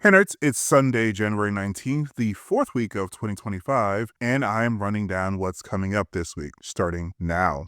Hey nerds, it's Sunday, January 19th, the fourth week of 2025, and I'm running down what's coming up this week, starting now.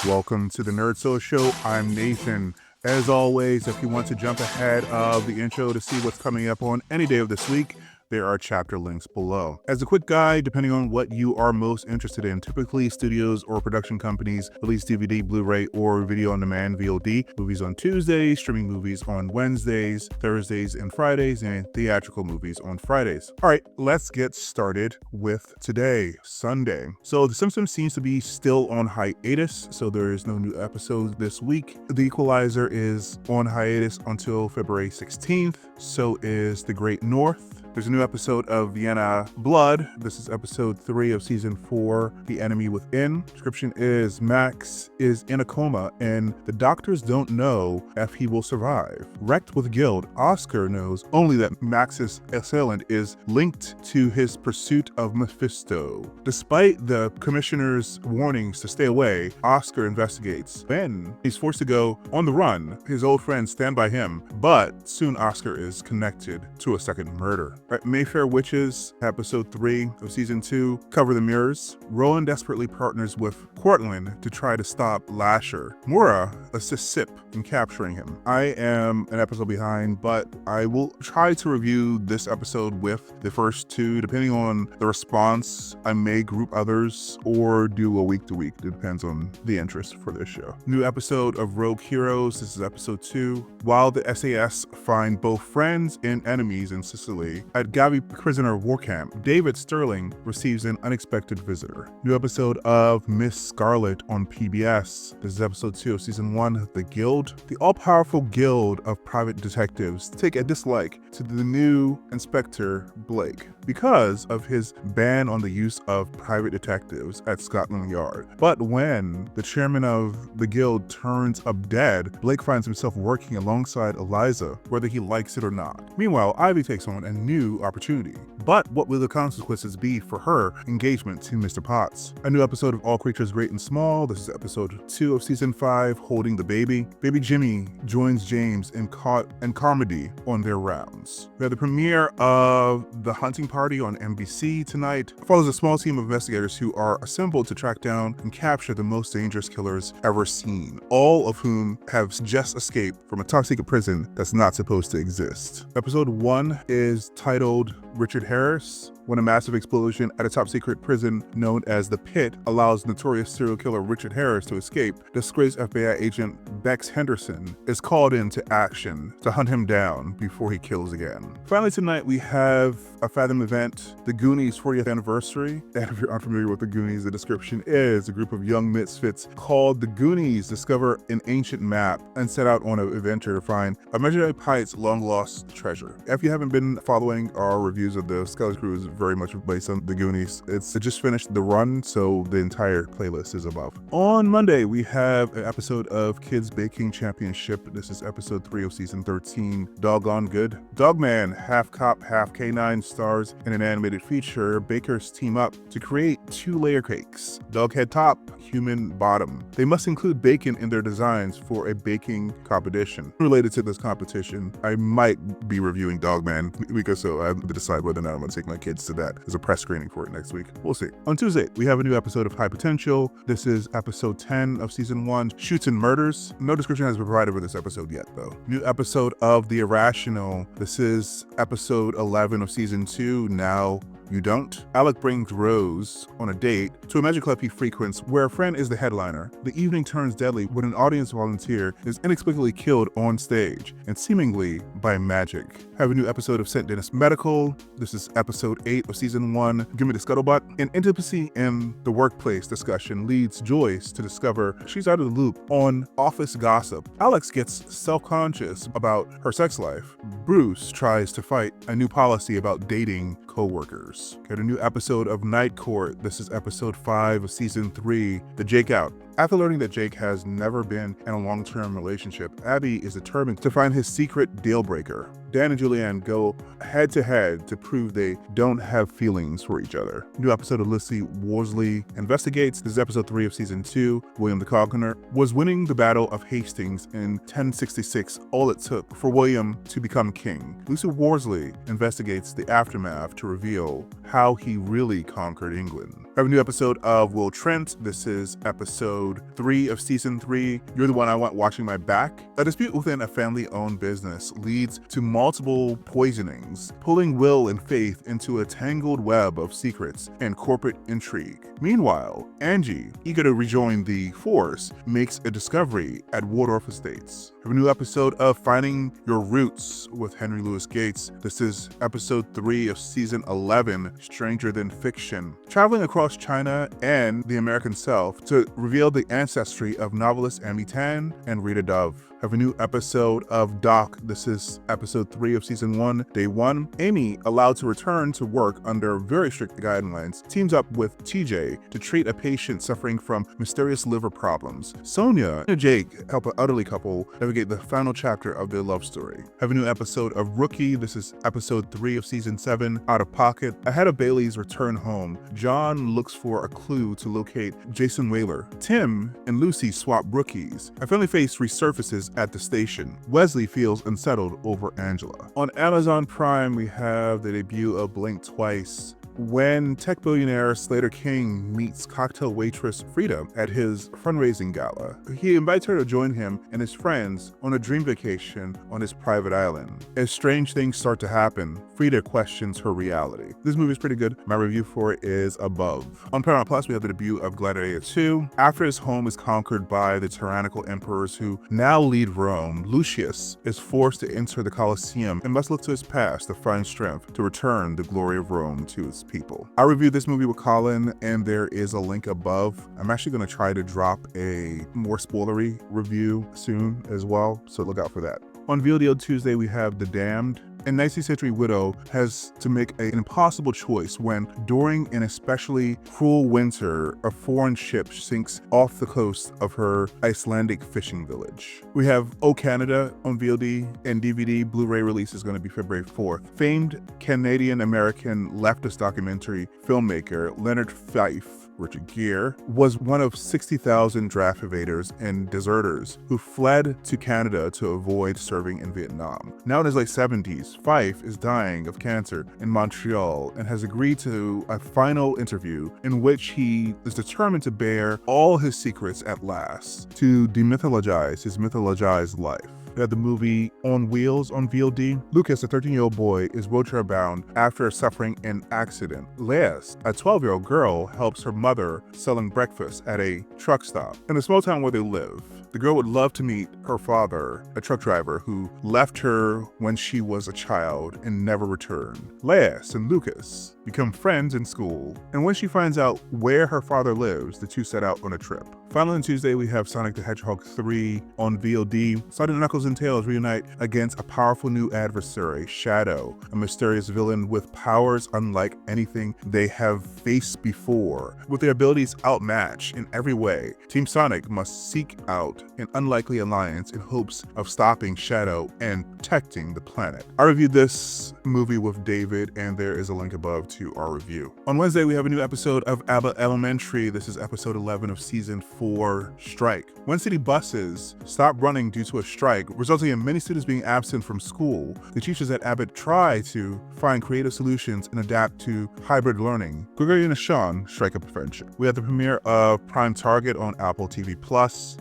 Welcome to the Nerd Soul Show. I'm Nathan. As always, if you want to jump ahead of the intro to see what's coming up on any day of this week, there are chapter links below. As a quick guide, depending on what you are most interested in, typically studios or production companies release DVD, Blu-ray, or video on demand VOD movies on Tuesdays, streaming movies on Wednesdays, Thursdays, and Fridays, and theatrical movies on Fridays. All right, let's get started with today, Sunday. So The Simpsons seems to be still on hiatus, so there is no new episodes this week. The Equalizer is on hiatus until February 16th, so is The Great North. There's a new episode of Vienna Blood. This is episode 3 of season 4, The Enemy Within. Description is Max is in a coma and the doctors don't know if he will survive. Wrecked with guilt, Oscar knows only that Max's assailant is linked to his pursuit of Mephisto. Despite the commissioner's warnings to stay away, Oscar investigates. Then he's forced to go on the run. His old friends stand by him, but soon Oscar is connected to a second murder. Mayfair Witches, episode 3 of season 2, Cover the Mirrors. Rowan desperately partners with Cortland to try to stop Lasher. Moira assists Sip in capturing him. I am an episode behind, but I will try to review this episode with the first two. Depending on the response, I may group others or do a week to week. It depends on the interest for this show. New episode of Rogue Heroes. This is episode 2. While the SAS find both friends and enemies in Sicily, at Gavi prisoner war camp, David Sterling receives an unexpected visitor. New episode of Miss Scarlet on PBS. This is episode 2 of season 1, The Guild. The all-powerful guild of private detectives take a dislike to the new Inspector Blake because of his ban on the use of private detectives at Scotland Yard. But when the chairman of the guild turns up dead, Blake finds himself working alongside Eliza, whether he likes it or not. Meanwhile, Ivy takes on a new opportunity. But what will the consequences be for her engagement to Mr. Potts? A new episode of All Creatures Great and Small. This is episode 2 of season 5, Holding the Baby. Baby Jimmy joins James and Carmody on their rounds. We have the premiere of The Hunting Party on NBC tonight. It follows a small team of investigators who are assembled to track down and capture the most dangerous killers ever seen, all of whom have just escaped from a top secret prison that's not supposed to exist. Episode 1 is titled Richard Harris. When a massive explosion at a top secret prison known as the Pit allows notorious serial killer Richard Harris to escape, disgraced FBI agent Bex Henderson is called into action to hunt him down before he kills again. Finally tonight we have a Fathom event, the Goonies 40th anniversary. And if you're unfamiliar with the Goonies, the description is a group of young misfits called the Goonies discover an ancient map and set out on an adventure to find Imaginary Pike's long lost treasure. If you haven't been following our reviews of the Scarlet Crew, is very much based on the Goonies. It just finished the run, so the entire playlist is above. On Monday, we have an episode of Kids Baking Championship. This is episode 3 of season 13, Doggone Good. Dogman, half cop, half canine, stars in an animated feature. Bakers team up to create 2-layer cakes. Dog head top, human bottom. They must include bacon in their designs for a baking competition. Related to this competition, I might be reviewing Dogman week or so. I have to decide whether or not I'm going to take my kids to that. There's a press screening for it next week. We'll see. On Tuesday, we have a new episode of High Potential. This is episode 10 of season 1, Chutes and Murders. No description has been provided for this episode yet, though. New episode of The Irrational. This is episode 11 of season 2, Now You Don't. Alec brings Rose on a date to a magic club he frequents where a friend is the headliner. The evening turns deadly when an audience volunteer is inexplicably killed on stage and seemingly by magic. Have a new episode of St. Dennis Medical. This is episode 8 of season 1, Give Me the Scuttlebutt. An intimacy in the workplace discussion leads Joyce to discover she's out of the loop on office gossip. Alex gets self-conscious about her sex life. Bruce tries to fight a new policy about dating co-workers. Get a new episode of Night Court. This is episode 5 of season 3, The Jake Out. After learning that Jake has never been in a long-term relationship, Abby is determined to find his secret deal breaker. Dan and Julianne go head to head to prove they don't have feelings for each other. New episode of Lucy Worsley Investigates. This is episode 3 of season 2. William the Conqueror was winning the Battle of Hastings in 1066, all it took for William to become king. Lucy Worsley investigates the aftermath to reveal how he really conquered England. I have a new episode of Will Trent. This is episode 3 of season 3. You're the one I want watching my back. A dispute within a family-owned business leads to multiple poisonings, pulling Will and Faith into a tangled web of secrets and corporate intrigue. Meanwhile, Angie, eager to rejoin the force, makes a discovery at Waldorf Estates. I have a new episode of Finding Your Roots with Henry Louis Gates. This is episode 3 of season 11, Stranger Than Fiction. Traveling across China and the American South to reveal the ancestry of novelist Amy Tan and Rita Dove. I have a new episode of Doc. This is episode 3 of season 1, day 1. Amy, allowed to return to work under very strict guidelines, teams up with TJ to treat a patient suffering from mysterious liver problems. Sonia and Jake help an elderly couple navigate the final chapter of their love story. I have a new episode of Rookie. This is episode 3 of season 7, Out of Pocket. Ahead of Bailey's return home, John looks for a clue to locate Jason Whaler. Tim and Lucy swap rookies. A friendly face resurfaces at the station. Wesley feels unsettled over Angela. On Amazon Prime, we have the debut of Blink Twice. When tech billionaire Slater King meets cocktail waitress Frida at his fundraising gala, he invites her to join him and his friends on a dream vacation on his private island. As strange things start to happen, Frida questions her reality. This movie is pretty good. My review for it is above. On Paramount Plus, we have the debut of Gladiator 2. After his home is conquered by the tyrannical emperors who now lead Rome, Lucius is forced to enter the Colosseum and must look to his past to find strength to return the glory of Rome to its people. I reviewed this movie with Colin, and there is a link above. I'm actually going to try to drop a more spoilery review soon as well, so look out for that. On VOD Tuesday, we have The Damned. A 19th century widow has to make an impossible choice when, during an especially cruel winter, a foreign ship sinks off the coast of her Icelandic fishing village. We have O Canada on VOD and DVD. Blu-ray release is going to be February 4th. Famed Canadian-American leftist documentary filmmaker Leonard Fife, Richard Gere, was one of 60,000 draft evaders and deserters who fled to Canada to avoid serving in Vietnam. Now in his late 70s, Fife is dying of cancer in Montreal and has agreed to a final interview in which he is determined to bare all his secrets at last, to demythologize his mythologized life. We have the movie On Wheels on VOD. Lucas, a 13-year-old boy, is wheelchair bound after suffering an accident. Les, a 12-year-old girl, helps her mother selling breakfast at a truck stop in the small town where they live. The girl would love to meet her father, a truck driver who left her when she was a child and never returned. Les and Lucas become friends in school, and when she finds out where her father lives, the two set out on a trip. Finally, on Tuesday, we have Sonic the Hedgehog 3 on VOD. Sonic, Knuckles, and Tails reunite against a powerful new adversary, Shadow, a mysterious villain with powers unlike anything they have faced before. With their abilities outmatched in every way, Team Sonic must seek out an unlikely alliance in hopes of stopping Shadow and protecting the planet. I reviewed this movie with David, and there is a link above to our review. On Wednesday, we have a new episode of Abbott Elementary. This is episode 11 of season 4, Strike. When city buses stop running due to a strike, resulting in many students being absent from school, the teachers at Abbott try to find creative solutions and adapt to hybrid learning. Gregory and Sean strike up a friendship. We have the premiere of Prime Target on Apple TV+.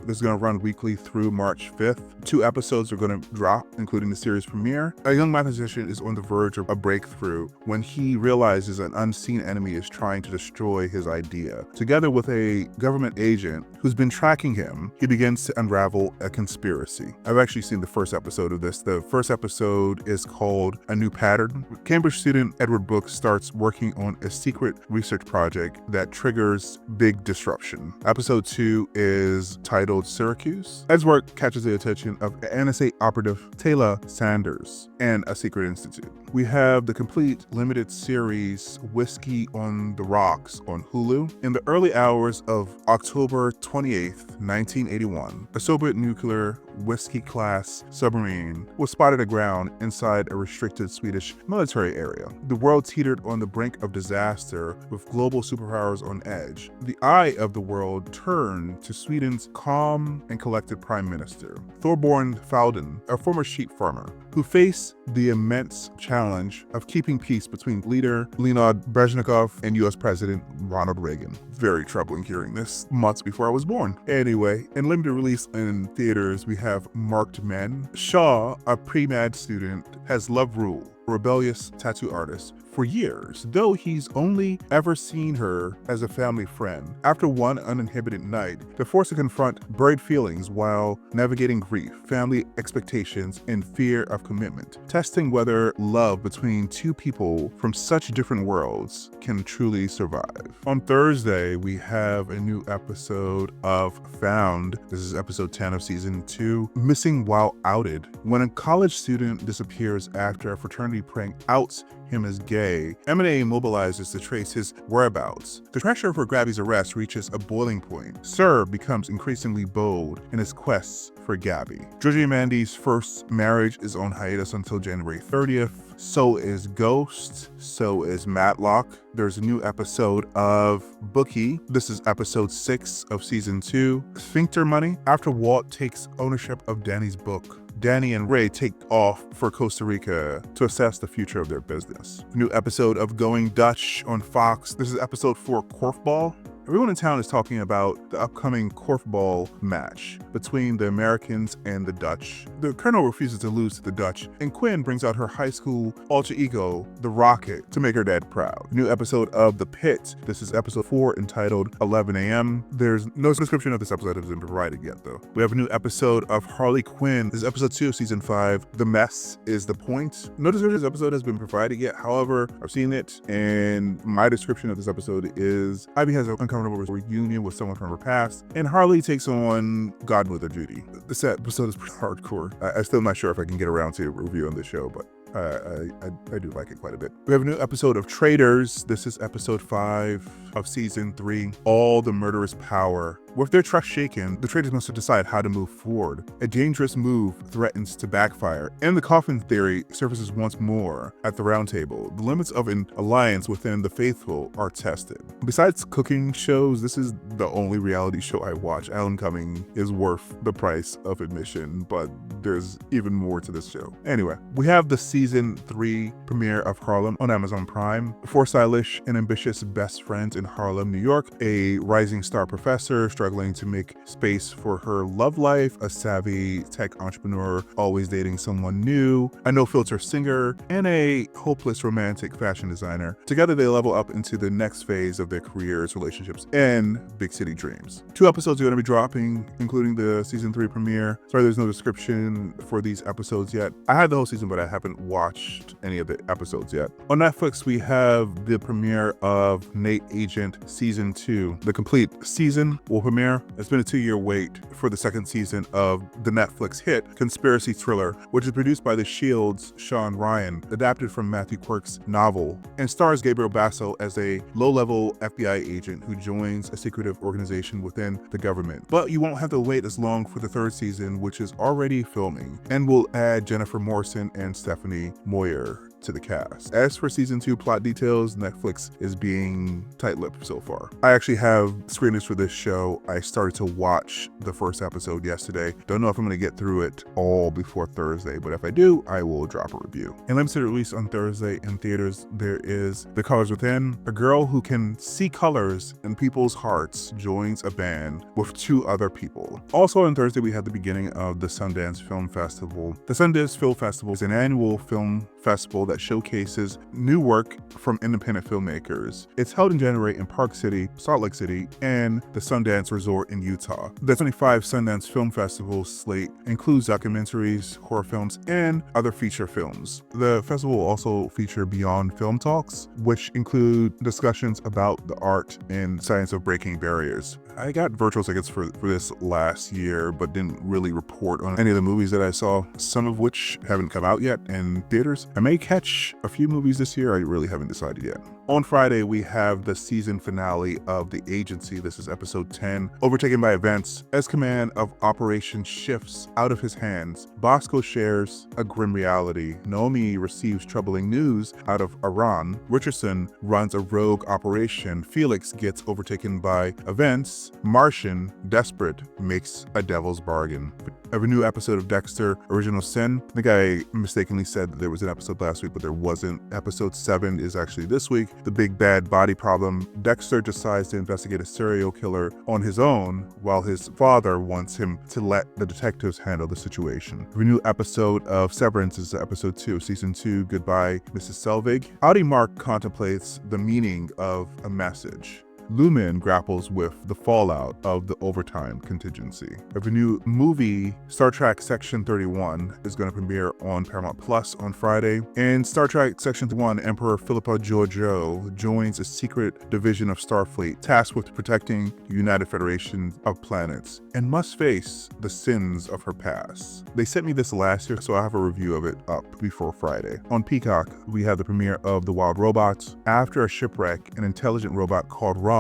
This is going to run weekly through March 5th. 2 episodes are going to drop, including the series premiere. A young mathematician is on the verge of a breakthrough when he realizes an unseen enemy is trying to destroy his idea. Together with a government agent who's been tracking him, he begins to unravel a conspiracy. I've actually seen the first episode of this. The first episode is called A New Pattern. Cambridge student Edward Book starts working on a secret research project that triggers big disruption. Episode 2 is titled Syracuse. Ed's work catches the attention of NSA operative Taylor Sanders and a secret institute. We have the complete limited series Whiskey on the Rocks on Hulu. In the early hours of October 28th, 1981, a Soviet nuclear Whiskey-class submarine was spotted aground inside a restricted Swedish military area. The world teetered on the brink of disaster, with global superpowers on edge. The eye of the world turned to Sweden's calm and collected Prime Minister, Thorbjörn Fälldin, a former sheep farmer, who faced the immense challenge of keeping peace between leader Leonid Brezhnev and U.S. President Ronald Reagan. Very troubling hearing this months before I was born. Anyway, in limited release in theaters, we have Marked Men. Shaw, a pre-med student, has loved Rule, a rebellious tattoo artist, for years, though he's only ever seen her as a family friend. After one uninhibited night, they're forced to confront buried feelings while navigating grief, family expectations, and fear of commitment, testing whether love between two people from such different worlds can truly survive. On Thursday, we have a new episode of Found. This is episode 10 of season 2, Missing While Outed. When a college student disappears after a fraternity prank outs him as gay, M&A mobilizes to trace his whereabouts. The pressure for Gabby's arrest reaches a boiling point. Sir becomes increasingly bold in his quests for Gabby. Georgie and Mandy's first marriage is on hiatus until January 30th. So is Ghost. So is Matlock. There's a new episode of Bookie. This is episode 6 of season 2. Sphincter Money. After Walt takes ownership of Danny's book, Danny and Ray take off for Costa Rica to assess the future of their business. A new episode of Going Dutch on Fox. This is episode 4, Korfball. Everyone in town is talking about the upcoming korfball match between the Americans and the Dutch. The Colonel refuses to lose to the Dutch, and Quinn brings out her high school alter ego, the Rocket, to make her dad proud. New episode of The Pit. This is episode 4, entitled 11 a.m. There's no description of this episode that has been provided yet, though. We have a new episode of Harley Quinn. This is episode 2 of season 5. The Mess is the Point. No description of this episode has been provided yet. However, I've seen it, and my description of this episode is Ivy has an uncomfortable reunion with someone from her past, and Harley takes on godmother duty. This episode is pretty hardcore. I'm still not sure if I can get around to reviewing this show, but I do like it quite a bit. We have a new episode of Traitors. This is episode 5 of season 3, All the Murderous Power. With their trust shaken, the traitors must decide how to move forward. A dangerous move threatens to backfire, and the coffin theory surfaces once more at the round table. The limits of an alliance within the faithful are tested. Besides cooking shows, this is the only reality show I watch. Alan Cumming is worth the price of admission, but there's even more to this show. Anyway, we have the season 3 premiere of Harlem on Amazon Prime. 4 stylish and ambitious best friends in Harlem, New York. A rising star professor struggling to make space for her love life, a savvy tech entrepreneur always dating someone new, a no-filter singer, and a hopeless romantic fashion designer. Together they level up into the next phase of their careers, relationships, and big city dreams. 2 episodes are going to be dropping, including the season 3 premiere. Sorry, there's no description for these episodes yet. I had the whole season, but I haven't watched any of the episodes yet. On Netflix, we have the premiere of Nate Agent season 2. The complete season will premiere. It's been a 2-year wait for the second season of the Netflix hit conspiracy thriller, which is produced by The Shield's Sean Ryan, adapted from Matthew Quirk's novel, and stars Gabriel Basso as a low-level FBI agent who joins a secretive organization within the government. But you won't have to wait as long for the 3rd season, which is already filming, and will add Jennifer Morrison and Stephanie Moyer to the cast. As for season 2 plot details, Netflix is being tight-lipped so far. I actually have screeners for this show. I started to watch the first episode yesterday. Don't know if I'm going to get through it all before Thursday, but if I do, I will drop a review. In limited release on Thursday in theaters, there is The Colors Within. A girl who can see colors in people's hearts joins a band with 2 other people. Also on Thursday, we had the beginning of the Sundance Film Festival. The Sundance Film Festival is an annual film festival that showcases new work from independent filmmakers. It's held in January in Park City, Salt Lake City, and the Sundance Resort in Utah. The 25 Sundance Film Festival slate includes documentaries, horror films, and other feature films. The festival will also feature Beyond Film Talks, which include discussions about the art and science of breaking barriers. I got virtual tickets for this last year, but didn't really report on any of the movies that I saw, some of which haven't come out yet in theaters. I may catch a few movies this year, I really haven't decided yet. On Friday, we have the season finale of The Agency. This is episode 10. Overtaken by events, as command of Operation shifts out of his hands, Bosco shares a grim reality. Naomi receives troubling news out of Iran. Richardson runs a rogue operation. Felix gets overtaken by events. Martian, desperate, makes a devil's bargain. A new episode of Dexter, Original Sin. I think I mistakenly said that there was an episode last week, but there wasn't. Episode 7 is actually this week. The big bad body problem. Dexter decides to investigate a serial killer on his own, while his father wants him to let the detectives handle the situation. A new episode of Severance is episode 2, season 2, Goodbye, Mrs. Selvig. Audie Mark contemplates the meaning of a message. Lumen grapples with the fallout of the overtime contingency. A new movie, Star Trek Section 31, is going to premiere on Paramount Plus on Friday. In Star Trek Section 1, Emperor Philippa Georgiou joins a secret division of Starfleet tasked with protecting the United Federation of Planets and must face the sins of her past. They sent me this last year, so I have a review of it up before Friday. On Peacock, we have the premiere of The Wild Robots. After a shipwreck, an intelligent robot called Roz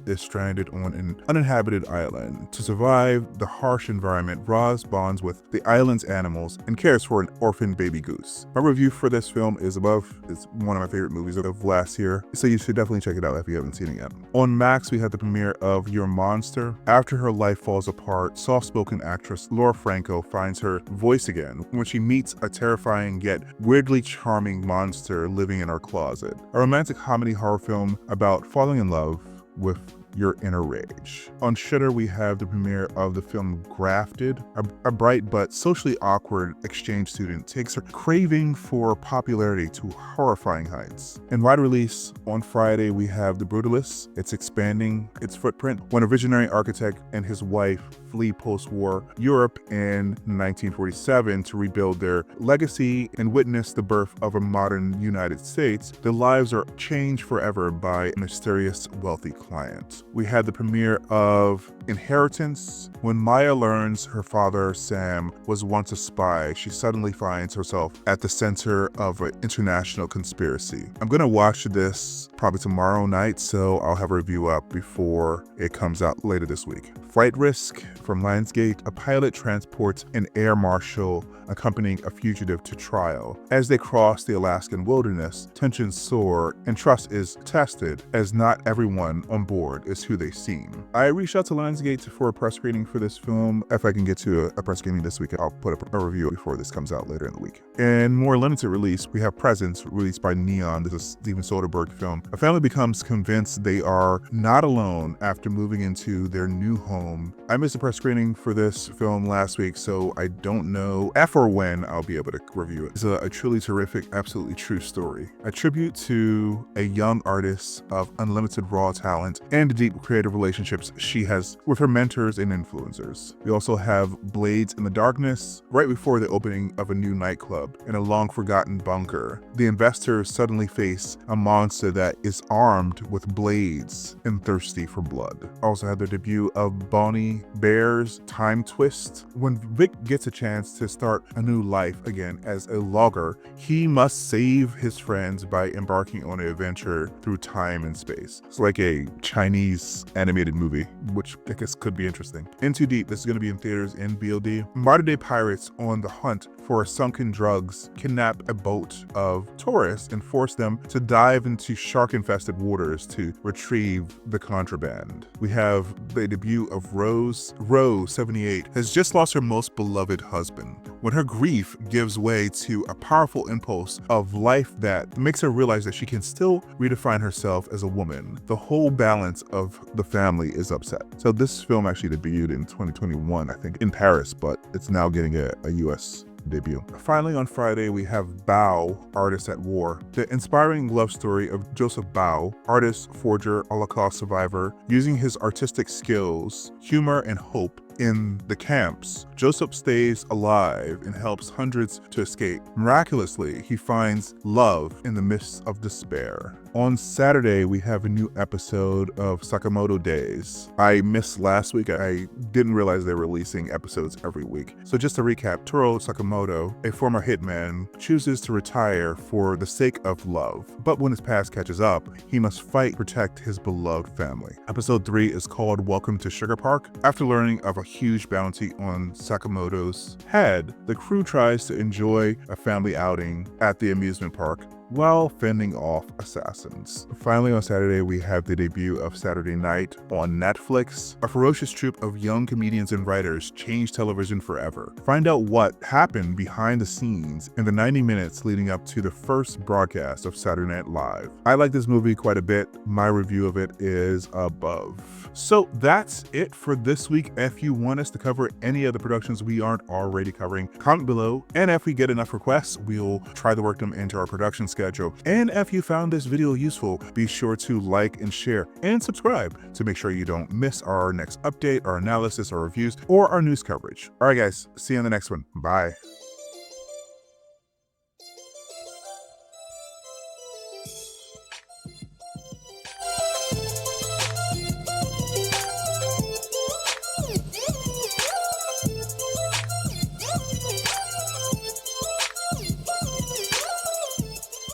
is stranded on an uninhabited island. To survive the harsh environment, Roz bonds with the island's animals and cares for an orphan baby goose. My review for this film is above. It's one of my favorite movies of last year, so you should definitely check it out if you haven't seen it yet. On Max, we had the premiere of Your Monster. After her life falls apart, soft-spoken actress Laura Franco finds her voice again when she meets a terrifying yet weirdly charming monster living in her closet. A romantic comedy horror film about falling in love with your inner rage. On Shudder, we have the premiere of the film Grafted. A bright but socially awkward exchange student takes her craving for popularity to horrifying heights. In wide release on Friday, we have The Brutalists. It's expanding its footprint when a visionary architect and his wife flee post-war Europe in 1947 to rebuild their legacy and witness the birth of a modern United States. Their lives are changed forever by a mysterious wealthy client. We had the premiere of Inheritance. When Maya learns her father, Sam, was once a spy, she suddenly finds herself at the center of an international conspiracy. I'm gonna watch this probably tomorrow night, so I'll have a review up before it comes out later this week. Flight Risk from Lionsgate. A pilot transports an air marshal accompanying a fugitive to trial. As they cross the Alaskan wilderness, tensions soar and trust is tested, as not everyone on board is who they seem. I reached out to Lionsgate for a press screening for this film. If I can get to a press screening this week, I'll put up a review before this comes out later in the week. In more limited release, we have Presence, released by Neon. This is a Steven Soderbergh film. A family becomes convinced they are not alone after moving into their new home. I missed a press screening for this film last week, so I don't know if or when I'll be able to review it. It's a truly terrific, absolutely true story. A tribute to a young artist of unlimited raw talent and the deep creative relationships she has with her mentors and influencers. We also have Blades in the Darkness. Right before the opening of a new nightclub in a long-forgotten bunker, the investors suddenly face a monster that is armed with blades and thirsty for blood. Also had the debut of Bonnie Bear's Time Twist. When Vic gets a chance to start a new life again as a logger, he must save his friends by embarking on an adventure through time and space. It's like a Chinese animated movie, which I guess could be interesting. In Too Deep, this is going to be in theaters in BLD. Modern-day pirates on the hunt for sunken drugs kidnap a boat of tourists and force them to dive into shark-infested waters to retrieve the contraband. We have the debut of Rose. Rose, 78, has just lost her most beloved husband. When her grief gives way to a powerful impulse of life that makes her realize that she can still redefine herself as a woman, the whole balance of the family is upset. So this film actually debuted in 2021, I think, in Paris, but it's now getting a US debut. Finally, on Friday, we have Bao, Artist at War. The inspiring love story of Joseph Bao, artist, forger, Holocaust survivor, using his artistic skills, humor, and hope In the camps, Joseph stays alive and helps hundreds to escape. Miraculously, he finds love in the midst of despair. On Saturday, we have a new episode of Sakamoto Days. I missed last week. I didn't realize they were releasing episodes every week. So just to recap, Toro Sakamoto, a former hitman, chooses to retire for the sake of love. But when his past catches up, he must fight to protect his beloved family. Episode 3 is called Welcome to Sugar Park. After learning of a huge bounty on Sakamoto's head, the crew tries to enjoy a family outing at the amusement park while fending off assassins. Finally, on Saturday, we have the debut of Saturday Night on Netflix. A ferocious troupe of young comedians and writers changed television forever. Find out what happened behind the scenes in the 90 minutes leading up to the first broadcast of Saturday Night Live. I like this movie quite a bit. My review of it is above. So that's it for this week. If you want us to cover any of the productions we aren't already covering, comment below. And if we get enough requests, we'll try to work them into our production schedule. And if you found this video useful, be sure to like and share and subscribe to make sure you don't miss our next update, our analysis, our reviews, or our news coverage. All right, guys, see you in the next one. Bye.